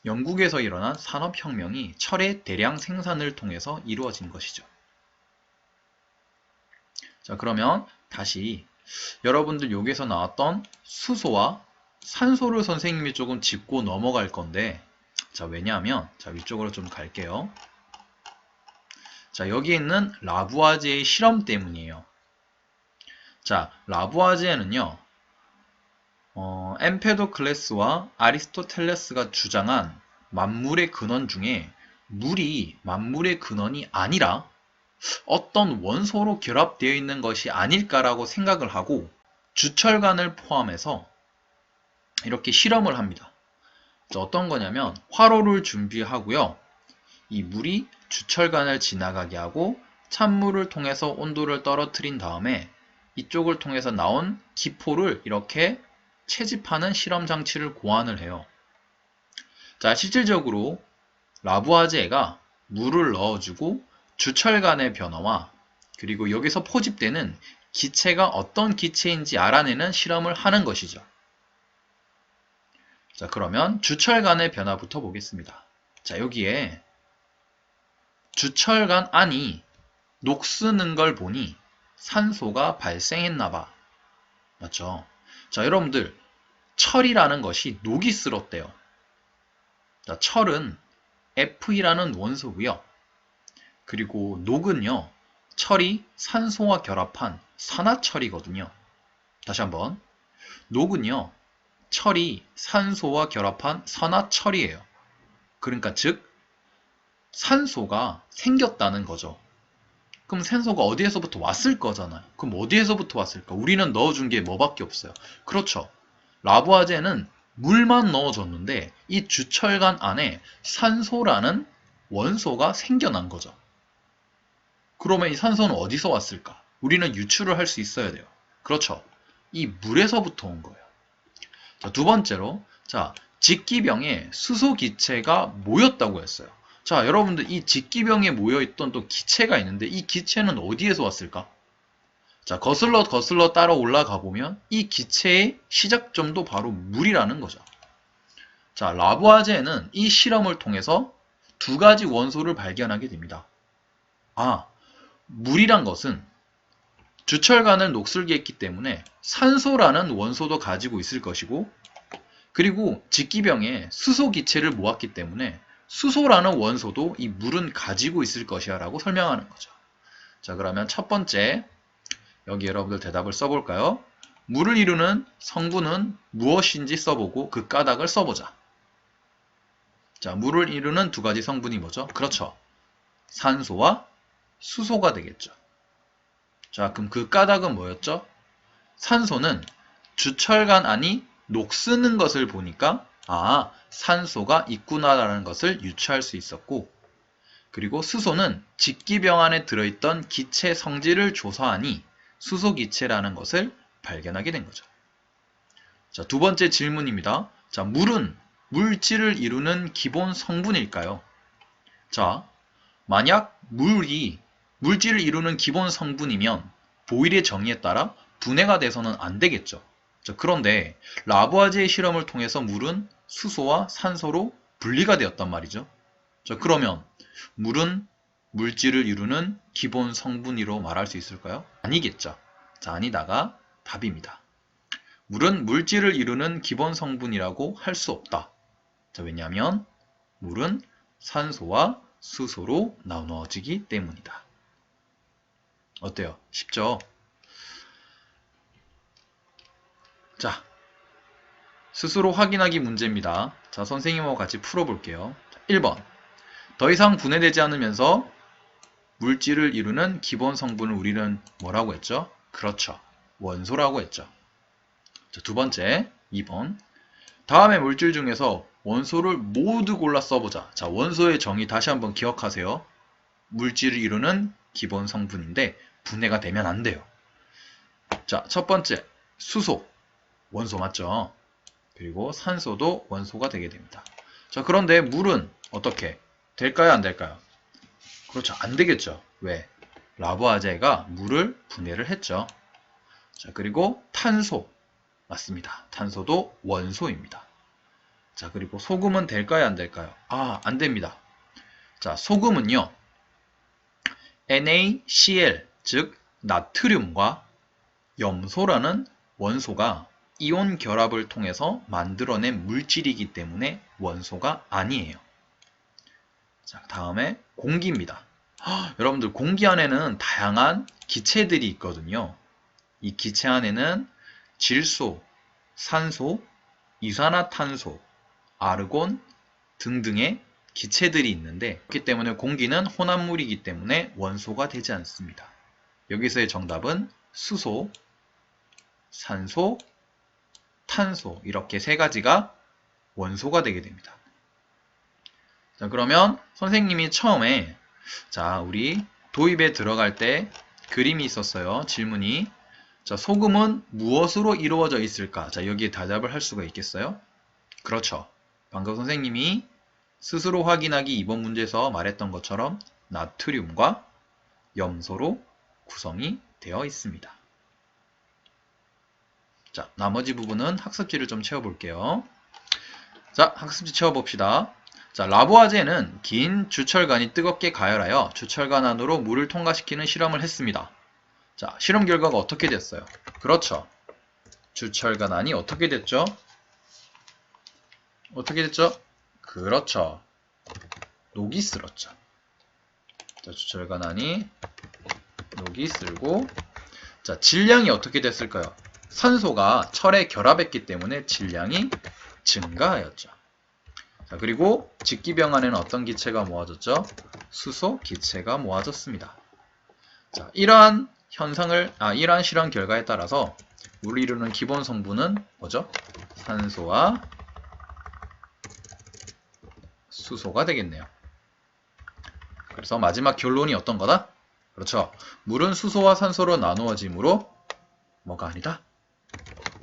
영국에서 일어난 산업혁명이 철의 대량 생산을 통해서 이루어진 것이죠. 자, 그러면 다시 여러분들 여기서 나왔던 수소와 산소를 선생님이 조금 짚고 넘어갈 건데, 자, 왜냐하면, 자, 위쪽으로 좀 갈게요. 자, 여기 있는 라부아제의 실험 때문이에요. 자, 라부아제는요, 엠페도클레스와 아리스토텔레스가 주장한 만물의 근원 중에 물이 만물의 근원이 아니라 어떤 원소로 결합되어 있는 것이 아닐까라고 생각을 하고 주철관을 포함해서 이렇게 실험을 합니다. 어떤 거냐면 화로를 준비하고요. 이 물이 주철관을 지나가게 하고 찬물을 통해서 온도를 떨어뜨린 다음에 이쪽을 통해서 나온 기포를 이렇게 채집하는 실험 장치를 고안을 해요. 자, 실질적으로 라부아제가 물을 넣어주고 주철간의 변화와 그리고 여기서 포집되는 기체가 어떤 기체인지 알아내는 실험을 하는 것이죠. 자, 그러면 주철간의 변화부터 보겠습니다. 자, 여기에 주철간 안이 녹쓰는 걸 보니 산소가 발생했나봐. 맞죠? 자, 여러분들 철이라는 것이 녹이 쓸었대요. 자, 철은 Fe라는 원소고요. 그리고 녹은요, 철이 산소와 결합한 산화철이거든요. 다시 한번, 녹은요, 철이 산소와 결합한 산화철이에요. 그러니까 즉 산소가 생겼다는 거죠. 그럼 산소가 어디에서부터 왔을 거잖아요. 그럼 어디에서부터 왔을까? 우리는 넣어준 게 뭐밖에 없어요. 그렇죠. 라부아제는 물만 넣어줬는데 이 주철관 안에 산소라는 원소가 생겨난 거죠. 그러면 이 산소는 어디서 왔을까? 우리는 유추를 할 수 있어야 돼요. 그렇죠. 이 물에서부터 온 거예요. 자, 두 번째로, 자, 직기병에 수소 기체가 모였다고 했어요. 자, 여러분들 이 직기병에 모여있던 또 기체가 있는데 이 기체는 어디에서 왔을까? 자, 거슬러 따라 올라가 보면 이 기체의 시작점도 바로 물이라는 거죠. 자, 라부아제는 이 실험을 통해서 두 가지 원소를 발견하게 됩니다. 아, 물이란 것은 주철간을 녹슬게 했기 때문에 산소라는 원소도 가지고 있을 것이고, 그리고 직기병에 수소 기체를 모았기 때문에 수소라는 원소도 이 물은 가지고 있을 것이야 라고 설명하는 거죠. 자, 그러면 첫 번째, 여기 여러분들 대답을 써볼까요? 물을 이루는 성분은 무엇인지 써보고 그 까닭을 써보자. 자, 물을 이루는 두 가지 성분이 뭐죠? 그렇죠. 산소와 수소가 되겠죠. 자, 그럼 그 까닭은 뭐였죠? 산소는 주철간 안이 녹쓰는 것을 보니까 아, 산소가 있구나라는 것을 유추할 수 있었고, 그리고 수소는 직기병 안에 들어있던 기체 성질을 조사하니 수소기체라는 것을 발견하게 된 거죠. 자, 두 번째 질문입니다. 자, 물은 물질을 이루는 기본 성분일까요? 자, 만약 물이 물질을 이루는 기본 성분이면 보일의 정의에 따라 분해가 돼서는 안 되겠죠. 자, 그런데 라부아제의 실험을 통해서 물은 수소와 산소로 분리가 되었단 말이죠. 자, 그러면 물은 물질을 이루는 기본 성분으로 말할 수 있을까요? 아니겠죠. 자, 아니다가 답입니다. 물은 물질을 이루는 기본 성분이라고 할 수 없다. 자, 왜냐하면 물은 산소와 수소로 나누어지기 때문이다. 어때요? 쉽죠? 자, 스스로 확인하기 문제입니다. 자, 선생님하고 같이 풀어볼게요. 1번. 더 이상 분해되지 않으면서 물질을 이루는 기본 성분을 우리는 뭐라고 했죠? 그렇죠. 원소라고 했죠. 자, 두 번째, 2번. 다음의 물질 중에서 원소를 모두 골라 써보자. 자, 원소의 정의 다시 한번 기억하세요. 물질을 이루는 기본 성분인데 분해가 되면 안 돼요. 자, 첫 번째, 수소. 원소 맞죠? 그리고 산소도 원소가 되게 됩니다. 자, 그런데 물은 어떻게? 될까요? 안 될까요? 그렇죠. 안 되겠죠. 왜? 라부아제가 물을 분해를 했죠. 자, 그리고 탄소. 맞습니다. 탄소도 원소입니다. 자, 그리고 소금은 될까요, 안 될까요? 안 됩니다. 자, 소금은요, NaCl, 즉 나트륨과 염소라는 원소가 이온 결합을 통해서 만들어낸 물질이기 때문에 원소가 아니에요. 자, 다음에 공기입니다. 여러분들, 공기 안에는 다양한 기체들이 있거든요. 이 기체 안에는 질소, 산소, 이산화탄소, 아르곤 등등의 기체들이 있는데, 그렇기 때문에 공기는 혼합물이기 때문에 원소가 되지 않습니다. 여기서의 정답은 수소, 산소, 탄소, 이렇게 세 가지가 원소가 되게 됩니다. 자, 그러면 선생님이 처음에, 자, 우리 도입에 들어갈 때 그림이 있었어요. 질문이. 자, 소금은 무엇으로 이루어져 있을까? 자, 여기에 대답을 할 수가 있겠어요? 그렇죠. 방금 선생님이 스스로 확인하기 2번 문제에서 말했던 것처럼 나트륨과 염소로 구성이 되어 있습니다. 자, 나머지 부분은 학습지를 좀 채워볼게요. 자, 학습지 채워봅시다. 자, 라보아제는 긴 주철관이 뜨겁게 가열하여 주철관 안으로 물을 통과시키는 실험을 했습니다. 자, 실험 결과가 어떻게 됐어요? 그렇죠. 주철관 안이 어떻게 됐죠? 어떻게 됐죠? 그렇죠. 녹이 슬었죠. 자, 주철관 안이 녹이 슬고, 자, 질량이 어떻게 됐을까요? 산소가 철에 결합했기 때문에 질량이 증가하였죠. 자, 그리고 직기병 안에는 어떤 기체가 모아졌죠? 수소 기체가 모아졌습니다. 자, 이러한 실험 결과에 따라서 물을 이루는 기본 성분은 뭐죠? 산소와 수소가 되겠네요. 그래서 마지막 결론이 어떤 거다? 그렇죠. 물은 수소와 산소로 나누어지므로 뭐가 아니다?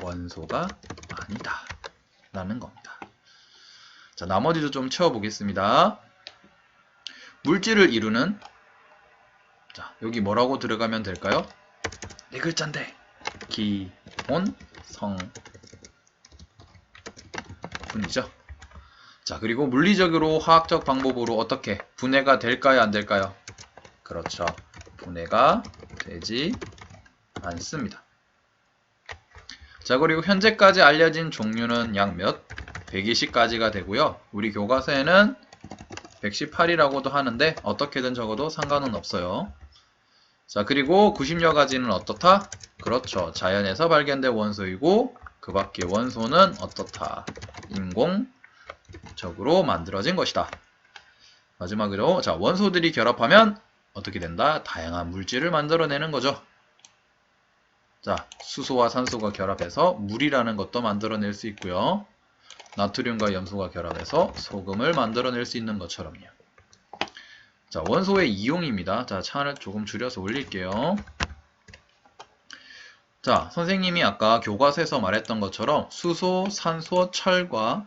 원소가 아니다. 라는 겁니다. 자, 나머지도 좀 채워보겠습니다. 물질을 이루는, 자, 여기 뭐라고 들어가면 될까요? 네 글자인데, 기본 성분이죠. 자, 그리고 물리적으로 화학적 방법으로 어떻게 분해가 될까요, 안 될까요? 그렇죠. 분해가 되지 않습니다. 자, 그리고 현재까지 알려진 종류는 약 몇? 120가지가 되고요. 우리 교과서에는 118이라고도 하는데 어떻게든 적어도 상관은 없어요. 자, 그리고 90여 가지는 어떻다? 그렇죠. 자연에서 발견된 원소이고 그 밖의 원소는 어떻다? 인공적으로 만들어진 것이다. 마지막으로, 자, 원소들이 결합하면 어떻게 된다? 다양한 물질을 만들어내는 거죠. 자, 수소와 산소가 결합해서 물이라는 것도 만들어낼 수 있고요. 나트륨과 염소가 결합해서 소금을 만들어낼 수 있는 것처럼요. 자, 원소의 이용입니다. 자, 차를 조금 줄여서 올릴게요. 자, 선생님이 아까 교과서에서 말했던 것처럼 수소, 산소, 철과,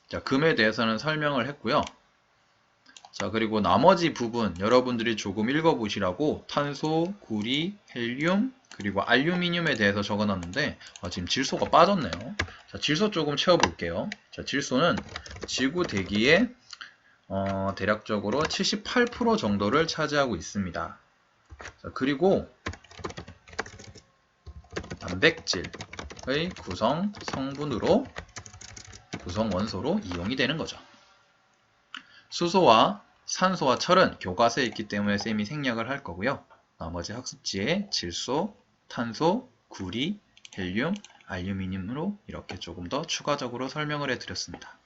자, 금에 대해서는 설명을 했고요. 자, 그리고 나머지 부분 여러분들이 조금 읽어보시라고 탄소, 구리, 헬륨, 그리고 알루미늄에 대해서 적어놨는데 지금 질소가 빠졌네요. 자, 질소 조금 채워볼게요. 자, 질소는 지구 대기의 대략적으로 78% 정도를 차지하고 있습니다. 자, 그리고 단백질의 구성 성분으로, 구성 원소로 이용이 되는 거죠. 수소와 산소와 철은 교과서에 있기 때문에 쌤이 생략을 할 거고요. 나머지 학습지에 질소, 탄소, 구리, 헬륨, 알루미늄으로 이렇게 조금 더 추가적으로 설명을 해드렸습니다.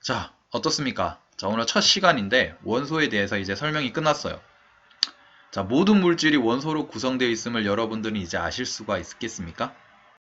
자, 어떻습니까? 자, 오늘 첫 시간인데 원소에 대해서 이제 설명이 끝났어요. 자, 모든 물질이 원소로 구성되어 있음을 여러분들은 이제 아실 수가 있겠습니까?